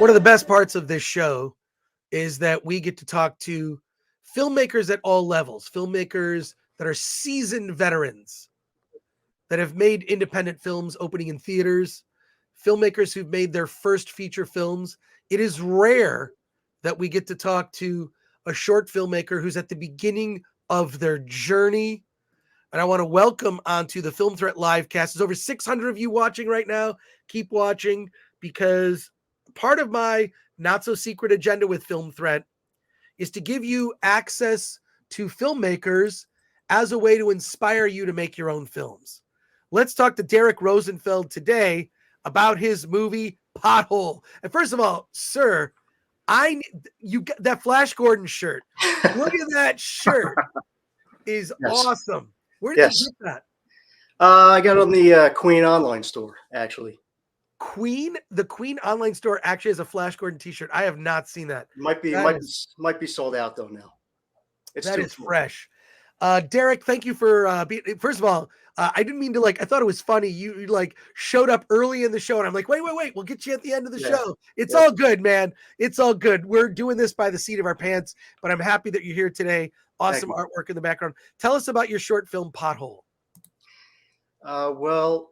One of the best parts of this show is that we get to talk to filmmakers at all levels, filmmakers that are seasoned veterans that have made independent films opening in theaters, filmmakers who've made their first feature films. It is rare that we get to talk to a short filmmaker who's at the beginning of their journey. And I want to welcome onto the Film Threat live cast. There's over 600 of you watching right now. Keep watching, because part of my not so secret agenda with Film Threat is to give you access to filmmakers as a way to inspire you to make your own films. Let's talk to Derek Rosenfeld today about his movie Pothole. And first of all, sir, you got that Flash Gordon shirt. Look at that shirt. Is Yes. awesome. Where did you get that? I got it on the Queen online store, actually. The Queen online store actually has a Flash Gordon t-shirt. I have not seen that. Might be sold out though now. That is fresh. Derek, thank you for being. First of all, I didn't mean to I thought it was funny. You showed up early in the show, and I'm like, wait, we'll get you at the end of the show. It's all good, man. It's all good. We're doing this by the seat of our pants, but I'm happy that you're here today. Awesome artwork in the background. Tell us about your short film Pothole. Well,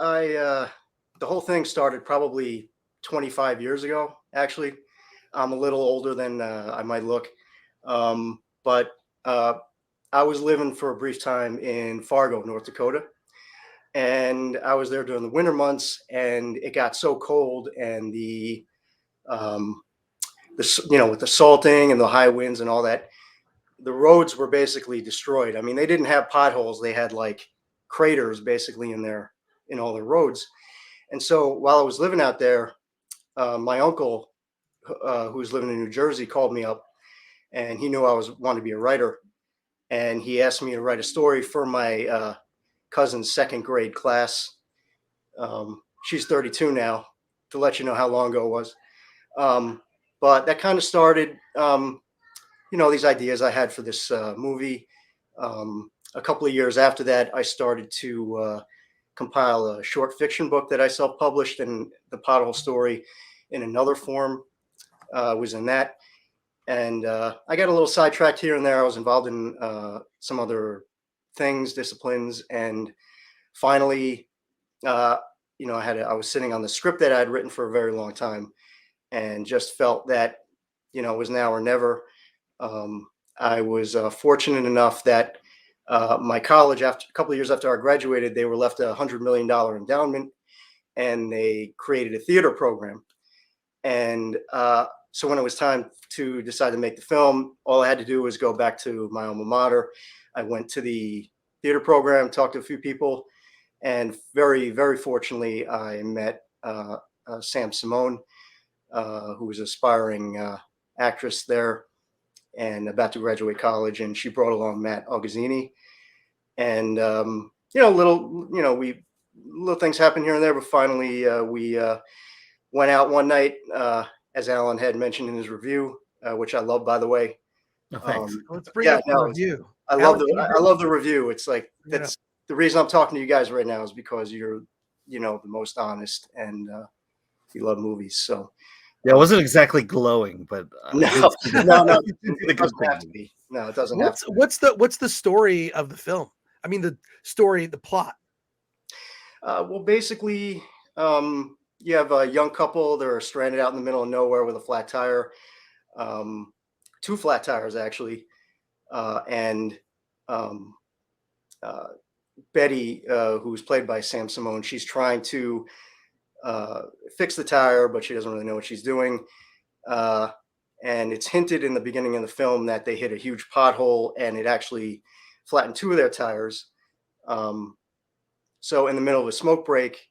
the whole thing started probably 25 years ago. Actually, I'm a little older than I might look, but I was living for a brief time in Fargo, North Dakota, and I was there during the winter months, and it got so cold, and with the salting and the high winds and all that, the roads were basically destroyed. I mean, they didn't have potholes; they had like craters basically in all the roads. And so while I was living out there, my uncle, who was living in New Jersey, called me up, and he knew I wanted to be a writer. And he asked me to write a story for my cousin's second grade class. She's 32 now, to let you know how long ago it was. But that kind of started, these ideas I had for this movie. A couple of years after that, I started to compile a short fiction book that I self-published, and the Pothole story in another form was in that. And I got a little sidetracked here and there. I was involved in some other disciplines, and finally, I was sitting on the script that I had written for a very long time, and just felt that it was now or never. I was fortunate enough that my college, after a couple of years after I graduated, they were left $100 million endowment, and they created a theater program. And so when it was time to decide to make the film, all I had to do was go back to my alma mater. I went to the theater program, talked to a few people, and very, very fortunately, I met Sam Simone, who was an aspiring actress there and about to graduate college. And she brought along Matt Algazzini. And, little things happened here and there, but finally we went out one night, as Alan had mentioned in his review, which I love, by the way. Oh, thanks. Let's bring up the review. I love the review. It's like, that's the reason I'm talking to you guys right now, is because you're, the most honest, and you love movies. So yeah, it wasn't exactly glowing, but no, it doesn't have to be. No, it doesn't have to be. What's the story of the film? I mean, the plot. Well, basically, you have a young couple. They're stranded out in the middle of nowhere with a flat tire, 2 flat tires actually, and Betty, who's played by Sam Simone, she's trying to fix the tire, but she doesn't really know what she's doing. And it's hinted in the beginning of the film that they hit a huge pothole, and it actually flattened 2 of their tires. So in the middle of a smoke break,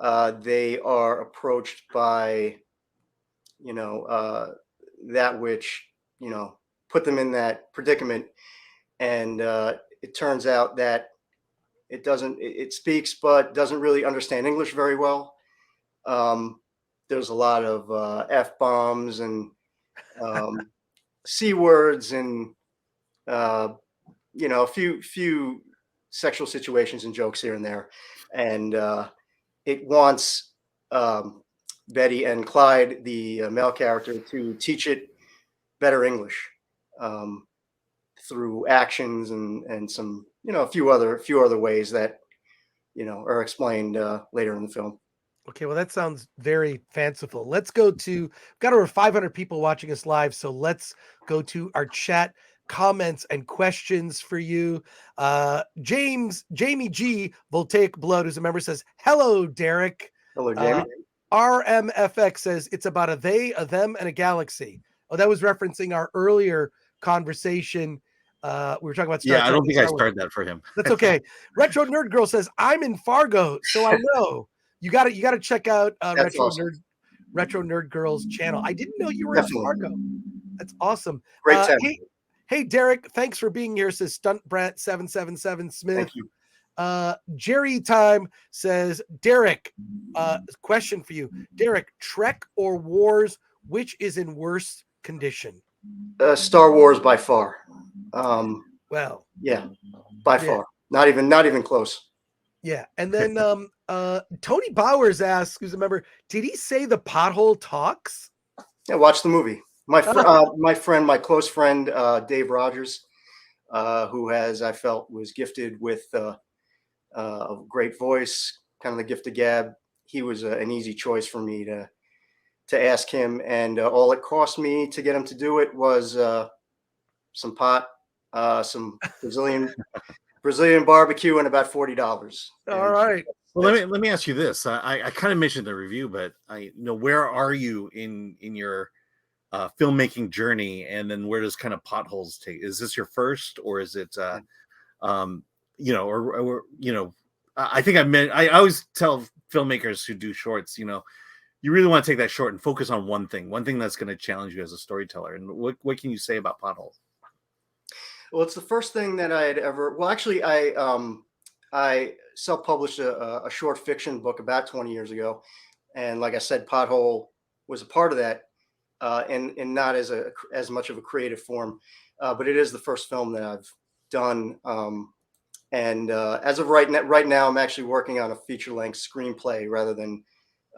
they are approached by, that which, put them in that predicament. And it turns out that it speaks, but doesn't really understand English very well. There's a lot of F-bombs and C words, and, a few sexual situations and jokes here and there. And it wants Betty and Clyde, the male character, to teach it better English um, through actions and some, a few other ways that, are explained later in the film. Okay, well, that sounds very fanciful. Let's go to, got over 500 people watching us live. So let's go to our chat comments and questions for you. Jamie G, Voltaic Blood, who's a member, says, hello, Derek. Hello, Jamie. RMFX says, it's about a they, a them, and a galaxy. Oh, that was referencing our earlier conversation. We were talking about Star Yeah, I Trek don't and think I Star Wars. started that for him. That's okay. Retro Nerd Girl says, I'm in Fargo, so I know. You got to check out Awesome. Retro Nerd Girl's channel. I didn't know you were Definitely. in Fargo. That's awesome. Great time. Hey, Derek, thanks for being here, says Stunt Brat 777 Smith. Thank you. Jerry Time says, Derek, question for you. Derek, Trek or Wars, which is in worse condition? Star Wars by far. Well, yeah, by far. Not even close. Yeah. And then Tony Bowers asks, who's a member, did he say the pothole talks? Yeah, watch the movie. My my close friend, Dave Rogers, who I felt was gifted with a great voice, kind of the gift of gab. He was an easy choice for me to ask him, and all it cost me to get him to do it was some pot, some Brazilian barbecue, and about $40. All right. Well, let me ask you this. I kind of mentioned the review, but where are you in your filmmaking journey, and then where does kind of Potholes take? Is this your first, or is it I think I always tell filmmakers who do shorts, you really want to take that short and focus on one thing that's going to challenge you as a storyteller. And what can you say about Pothole? Well, it's the first thing that I had ever. Well, actually, I self-published a short fiction book about 20 years ago, and like I said, Pothole was a part of that, and not as much of a creative form, but it is the first film that I've done. And as of right now, I'm actually working on a feature-length screenplay rather than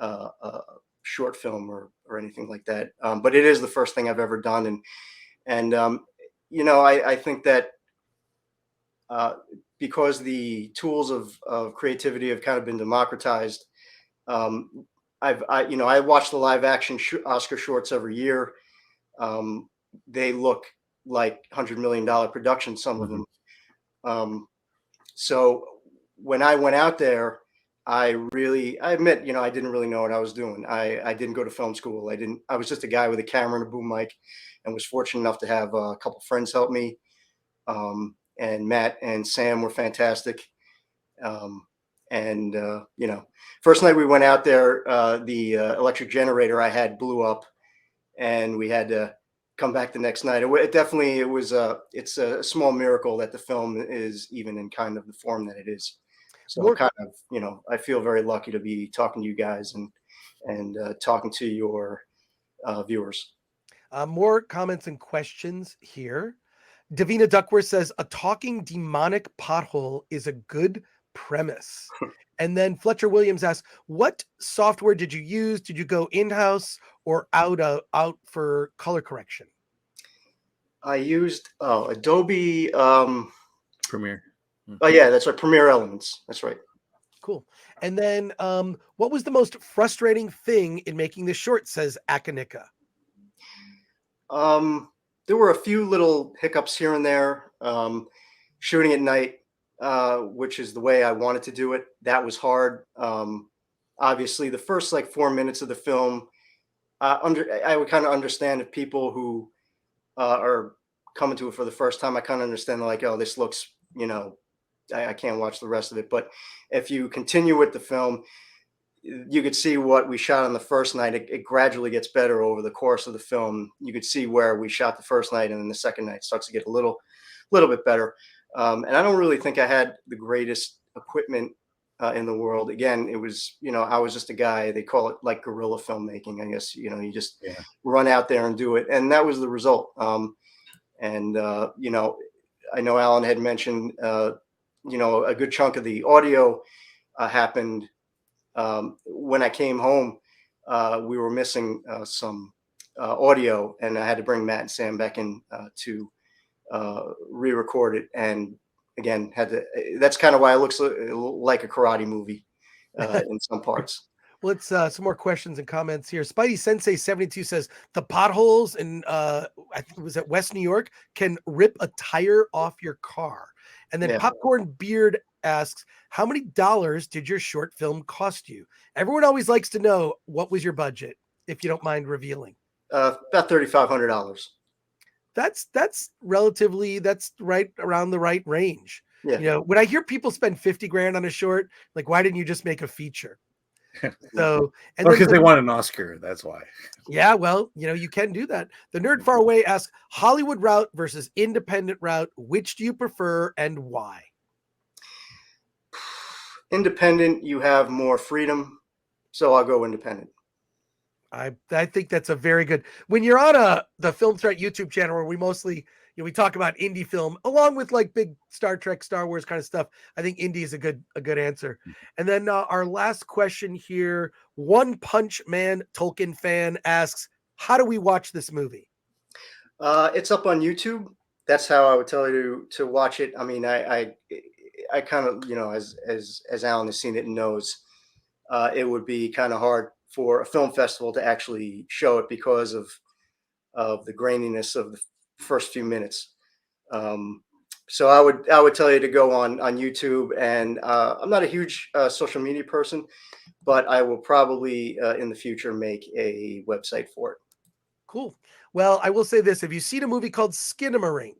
a short film or anything like that. But it is the first thing I've ever done, and I think that because the tools of creativity have kind of been democratized, I watch the live action Oscar shorts every year. They look like $100 million productions, some of them. So when I went out there, I admit, I didn't really know what I was doing. I didn't go to film school. I was just a guy with a camera and a boom mic, and was fortunate enough to have a couple friends help me. And Matt and Sam were fantastic. First night we went out there, the electric generator I had blew up, and we had to come back the next night. It's a small miracle that the film is even in kind of the form that it is. So I feel very lucky to be talking to you guys and talking to your viewers. More comments and questions here. Davina Duckworth says, a talking demonic pothole is a good premise. And then Fletcher Williams asks, what software did you use? Did you go in-house or out for color correction? I used Adobe Premiere. Oh yeah, that's right. Premiere Elements. That's right. Cool. And then what was the most frustrating thing in making this short, says Akanika? There were a few little hiccups here and there. Shooting at night, which is the way I wanted to do it, that was hard. Obviously, the first 4 minutes of the film, I would kind of understand if people who are coming to it for the first time, I kind of understand oh, this looks, I can't watch the rest of it. But if you continue with the film, you could see what we shot on the first night. It gradually gets better over the course of the film. You could see where we shot the first night, and then the second night starts to get a little bit better. And I don't really think I had the greatest equipment in the world. Again, it was, I was just a guy. They call it like guerrilla filmmaking, I guess. You just run out there and do it, and that was the result. I know Alan had mentioned, a good chunk of the audio happened when I came home. we were missing some audio, and I had to bring Matt and Sam back in to re-record it. And again, that's kind of why it looks like a karate movie in some parts. Let's some more questions and comments here. Spidey Sensei 72 says the potholes in I think it was at West New York can rip a tire off your car. And then Popcorn Beard asks, how many dollars did your short film cost you? Everyone always likes to know, what was your budget, if you don't mind revealing. About $3,500. That's relatively, that's right around the right range. Yeah. You know, when I hear people spend 50 grand on a short, like, why didn't you just make a feature? So, and because they want an Oscar, that's why. Yeah, well, you know, you can do that. The Nerd Far Away asks, Hollywood route versus independent route, which do you prefer and why? Independent, you have more freedom, so I'll go independent. I think that's a very good. When you're on the Film Threat YouTube channel, where we mostly, you know, we talk about indie film along with like big Star Trek, Star Wars kind of stuff. I think indie is a good answer. And then our last question here, One Punch Man Tolkien fan asks, how do we watch this movie? It's up on YouTube. That's how I would tell you to watch it. I mean, I kind of, you know, as Alan has seen it and knows, it would be kind of hard for a film festival to actually show it because of the graininess of the first few minutes. So I would tell you to go on YouTube, and I'm not a huge social media person, but I will probably in the future make a website for it. Cool. Well, I will say this: have you seen a movie called Skinamarink?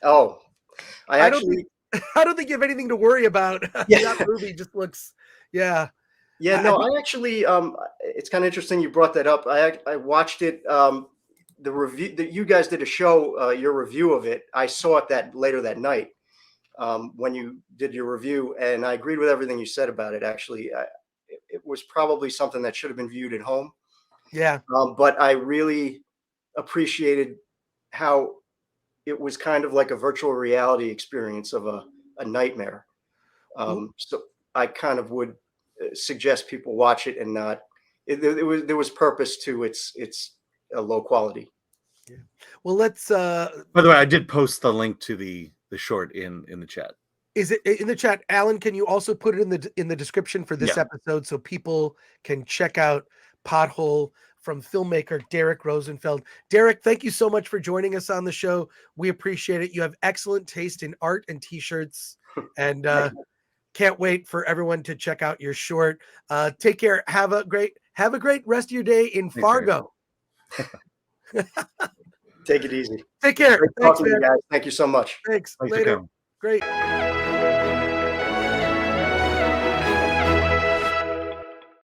Oh, I don't think you have anything to worry about. Yeah. That movie just looks, yeah. Yeah, no, I actually, it's kind of interesting you brought that up. I watched it, the review that you guys did a show, your review of it. I saw it later that night when you did your review, and I agreed with everything you said about it. Actually, it was probably something that should have been viewed at home. Yeah. But I really appreciated how it was kind of like a virtual reality experience of a nightmare. So I kind of would suggest people watch it and not. There was purpose to its low quality. Yeah. Well, let's. By the way, I did post the link to the short in the chat. Is it in the chat, Alan? Can you also put it in the description for this episode so people can check out Pothole from filmmaker Derek Rosenfeld? Derek, thank you so much for joining us on the show. We appreciate it. You have excellent taste in art and t-shirts, and can't wait for everyone to check out your short. Take care. Have a great rest of your day in Fargo. Take it easy. Take care. Great talking to you guys. Thank you so much. Thanks. Thanks Later. Great.